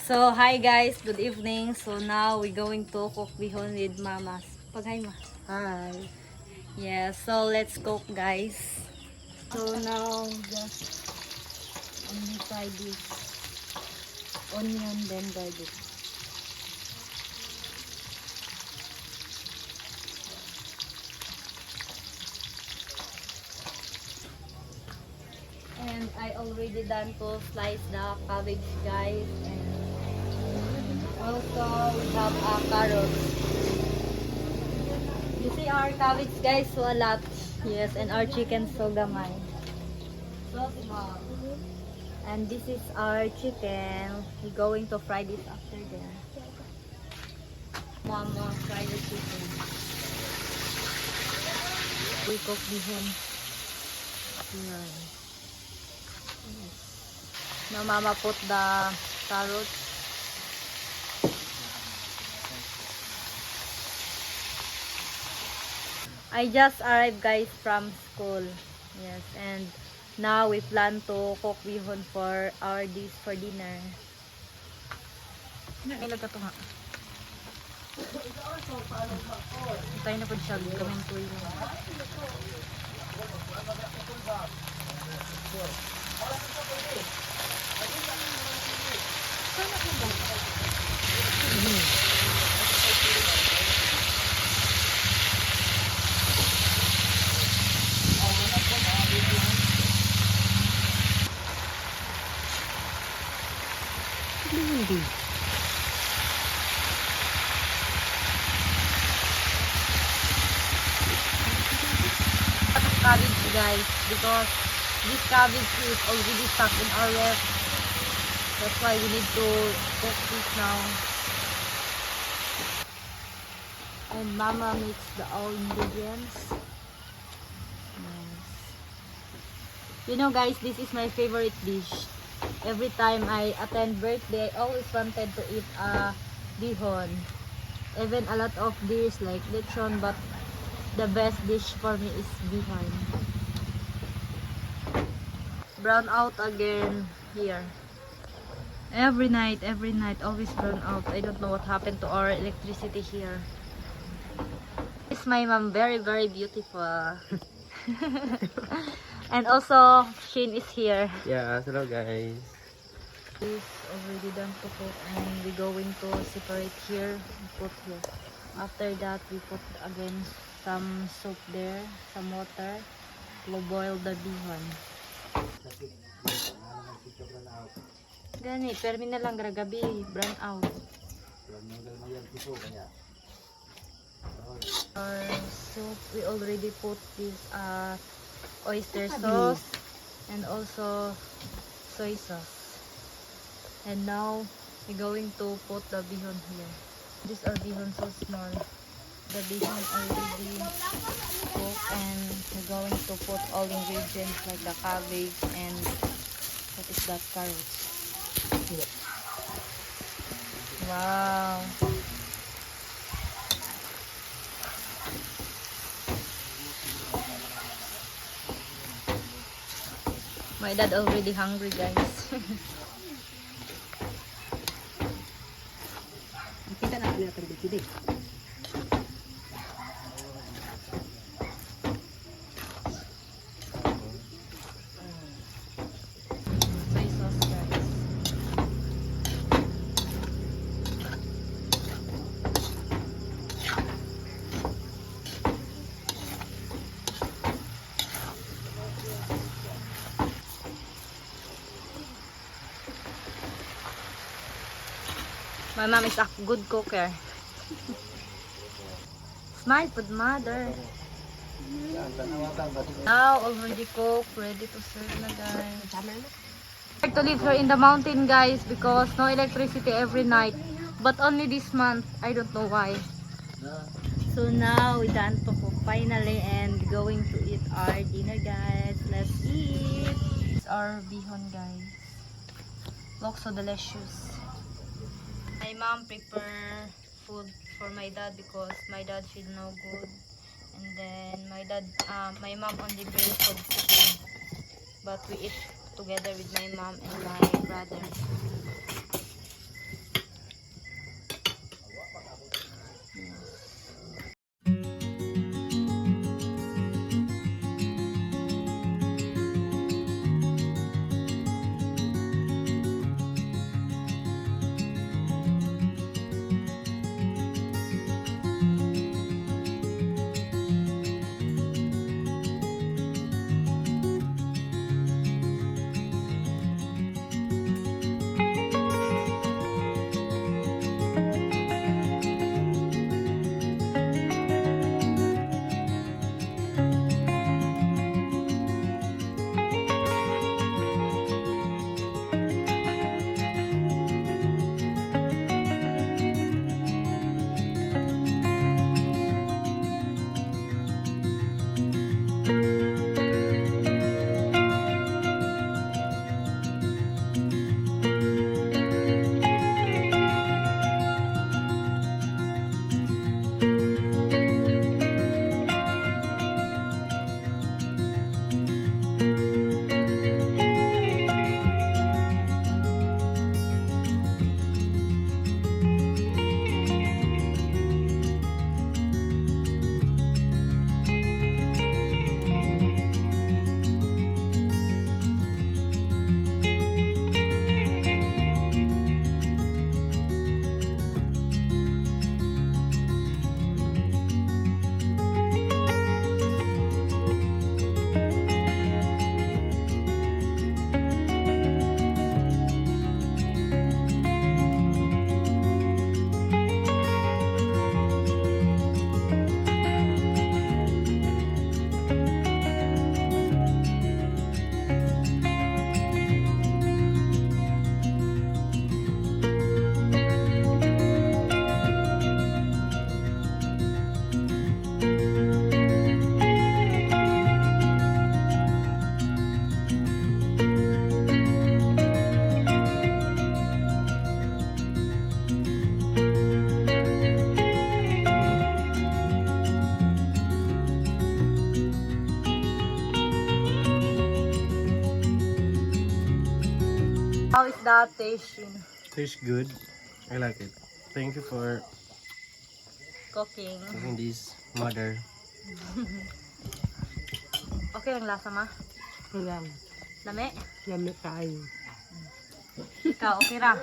So, hi guys, good evening. So now we're going to cook bihon with mamas. Pag-hi ma. Hi. Yeah, so let's cook guys. So now just only fry this onion then garlic. And I already done to slice the cabbage guys, and also we have carrots. You see our cabbage guys, so a lot. Yes, and our chicken so gamay. So small. And this is our chicken. We're going to fry this after there. Mama fry the chicken. We cook bihon. Yan. Now mama put the carrots. I just arrived guys from school. Yes, and now we plan to cook bihon for our dish for dinner. Ilag ka to nga. Tayo na po siya. Kaming tuyo. Hindi. Cabbage guys, because this cabbage is already stuck in our ref. That's why we need to cook this now. And mama mixed the all ingredients. Nice. You know guys, this is my favorite dish. Every time I attend birthday, I always wanted to eat bihon. Even a lot of dish like lechon, but the best dish for me is bihon. Brown out again here. Every night, always brown out. I don't know what happened to our electricity here. It's my mom, very beautiful. And also, Shane is here. Yeah, hello guys. This already done to cook, and we're going to separate here and put here. After that, we put again some soup there, some water, to boil the bihon. Gani, permi na lang gabi, brown out. Our soup, we already put this oyster sauce and also soy sauce. And now we're going to put the bihon here. This are bihon so small. The bihon already cooked, and we're going to put all ingredients like the cabbage and what is that, carrots. Wow. My dad already hungry guys. Kita na kanya terbitin. Soy sauce guys. My mom is a good cooker. Smile food mother. Now already cooked, ready to serve na guys. I like to live here in the mountain guys because no electricity every night. But only this month, I don't know why. So now we done to cook finally and going to eat our dinner guys. Let's eat. It's our bihon guys. Looks so delicious. My mom prepare food for my dad because my dad feel no good, and then my mom only bring food to him, but we eat together with my mom and my brother. How is that tasting? Tastes good. I like it. Thank you for Cooking. cooking this, mother. Okay lang lasa ma? Lang. Lami? Lami tayo. Ikaw, okay ra?